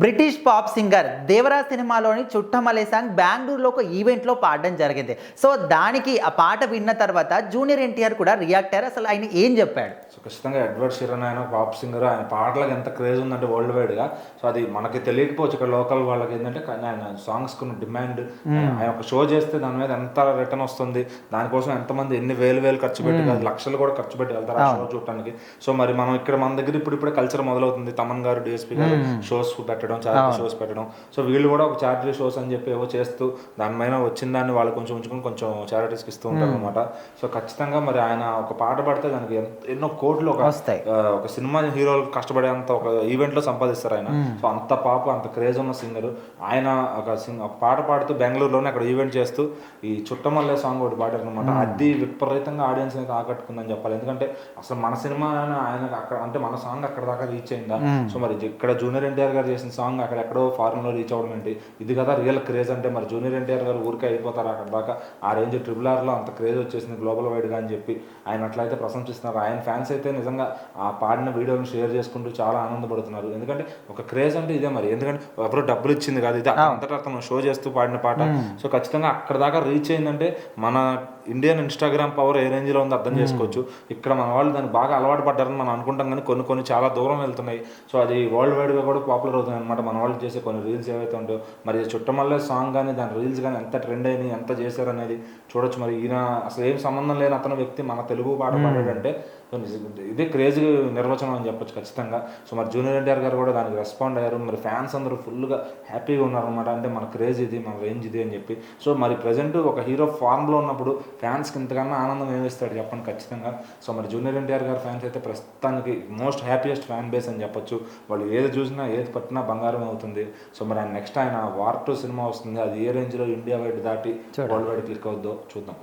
British pop singer Devara సినిమాలోని చుట్టమలే song బెంగళూరులో ఒక ఈవెంట్లో పాడడం జరిగింది. సో దానికి ఆ పాట విన్న తర్వాత జూనియర్ ఎన్టీఆర్ కూడా రియాక్ట్ అయ్యారు. అసలు ఆయన ఏం చెప్పాడు? సో ఖచ్చితంగా ఎడ్వర్డ్ షీరన్ ఆయన పాప్ సింగర్, ఆయన పాటలకు ఎంత క్రేజ్ ఉందంటే వరల్డ్ వైడ్గా. సో అది మనకి తెలియకపోవచ్చు, ఇక్కడ లోకల్ వాళ్ళకి ఏంటంటే ఆయన సాంగ్స్కున్న డిమాండ్, ఆయన ఒక షో చేస్తే దాని మీద ఎంత రిటర్న్ వస్తుంది, దానికోసం ఎంతమంది ఎన్ని వేలు ఖర్చు పెట్టి కాదు లక్షలు కూడా ఖర్చు పెట్టి వెళ్తారు ఆ షో చూడటానికి. సో మరి మనం ఇక్కడ మన దగ్గర ఇప్పుడే కల్చర్ మొదలవుతుంది. తమన్ గారు, డిఎస్పీ గారు షోస్ పెట్టడం, చారిటీ షోస్ పెట్టడం. సో వీళ్ళు కూడా ఒక చారిటీ షోస్ అని చెప్పి ఏవో చేస్తూ దానిపైన వచ్చిన దాన్ని వాళ్ళు కొంచెం ఉంచుకొని కొంచెం చారిటీస్కి ఇస్తూ ఉంటారు అనమాట. సో ఖచ్చితంగా మరి ఆయన ఒక పాట పాడితే దానికి ఎన్నో కోట్లు ఒక సినిమా హీరోలు కష్టపడేంత ఒక ఈవెంట్ లో సంపాదిస్తారు ఆయన. సో అంత అంత క్రేజ్ ఉన్న సింగర్ ఆయన. ఒక పాట పాడుతూ బెంగళూరులోనే అక్కడ ఈవెంట్ చేస్తూ ఈ చుట్టమల్లే సాంగ్ ఒకటి పాడారు అనమాట. అది విపరీతంగా ఆడియన్స్ అయితే ఆకట్టుకుందని చెప్పాలి. ఎందుకంటే అసలు మన సినిమా ఆయన అక్కడ అంటే మన సాంగ్ అక్కడ దాకా రీచ్ అయిందా. సో మరి ఇక్కడ జూనియర్ ఎన్టీఆర్ గారు చేసిన సాంగ్ అక్కడ ఎక్కడో ఫారెన్ లో రీచ్ అవ్వడం ఏంటి, ఇది కదా రియల్ క్రేజ్ అంటే. మరి జూనియర్ ఎన్టీఆర్ గారు ఊరికే అయిపోతారు అక్కడ దాకా. ఆ రేంజ్ RRR లో అంత క్రేజ్ వచ్చేసింది గ్లోబల్ వైడ్ గా అని చెప్పి ఆయన అట్లయితే ప్రశంసిస్తున్నారు. ఆయన ఫ్యాన్స్ అయితే నిజంగా ఆ పాడిన వీడియోని షేర్ చేసుకుంటూ చాలా ఆనందపడుతున్నారు. ఎందుకంటే ఒక క్రేజ్ అంటే ఇదే మరి. ఎందుకంటే ఎవరు డబ్బులు ఇచ్చింది కాదు, ఇది అంతటా అతను షో చేస్తూ పాడిన పాట. సో ఖచ్చితంగా అక్కడ దాకా రీచ్ అయిందంటే మన ఇండియన్ ఇన్స్టాగ్రామ్ పవర్ ఏ రేంజ్లో ఉందో అర్థం చేసుకోవచ్చు. ఇక్కడ మన వాళ్ళు దాన్ని బాగా అలవాటు పడ్డారని మనం అనుకుంటాం, కానీ కొన్ని చాలా దూరం వెళ్తున్నాయి. సో అది వరల్డ్ వైడ్గా కూడా పాపులర్ అవుతుంది అనమాట. మన వాళ్ళు చేసే కొన్ని రీల్స్ ఏవైతే ఉంటాయో, మరి చుట్టమల్లే సాంగ్ కానీ దాని రీల్స్ కానీ ఎంత ట్రెండ్ అయినాయి, ఎంత చేశారు అనేది చూడొచ్చు. మరి ఈయన అసలు ఏం సంబంధం లేని అతను వ్యక్తి మన తెలుగు పాట పాడాడంటే ఇదే క్రేజీ నిర్వచనం అని చెప్పొచ్చు ఖచ్చితంగా. సో మరి జూనియర్ ఎన్టీఆర్ గారు కూడా దానికి రెస్పాండ్ అయ్యారు. మరి ఫ్యాన్స్ అందరూ ఫుల్గా హ్యాపీగా ఉన్నారనమాట. అంటే మన క్రేజ్ ఇది, మన రేంజ్ ఇది అని చెప్పి. సో మరి ప్రజెంట్ ఒక హీరో ఫార్మ్లో ఉన్నప్పుడు ఫ్యాన్స్కి ఇంతకన్నా ఆనందం ఏమిస్తాడు చెప్పండి ఖచ్చితంగా. సో మరి జూనియర్ ఎన్టీఆర్ గారి ఫ్యాన్స్ అయితే ప్రస్తుతానికి మోస్ట్ హ్యాపీయెస్ట్ ఫ్యాన్ బేస్ అని చెప్పొచ్చు. వాళ్ళు ఏది చూసినా ఏది పట్టినా బంగారం అవుతుంది. సో మరి నెక్స్ట్ ఆయన వార్ 2 సినిమా వస్తుంది. అది ఏ రేంజ్లో ఇండియా వైడ్ దాటి వరల్డ్ వైడ్ క్లిక్ అవుద్దో చూద్దాం.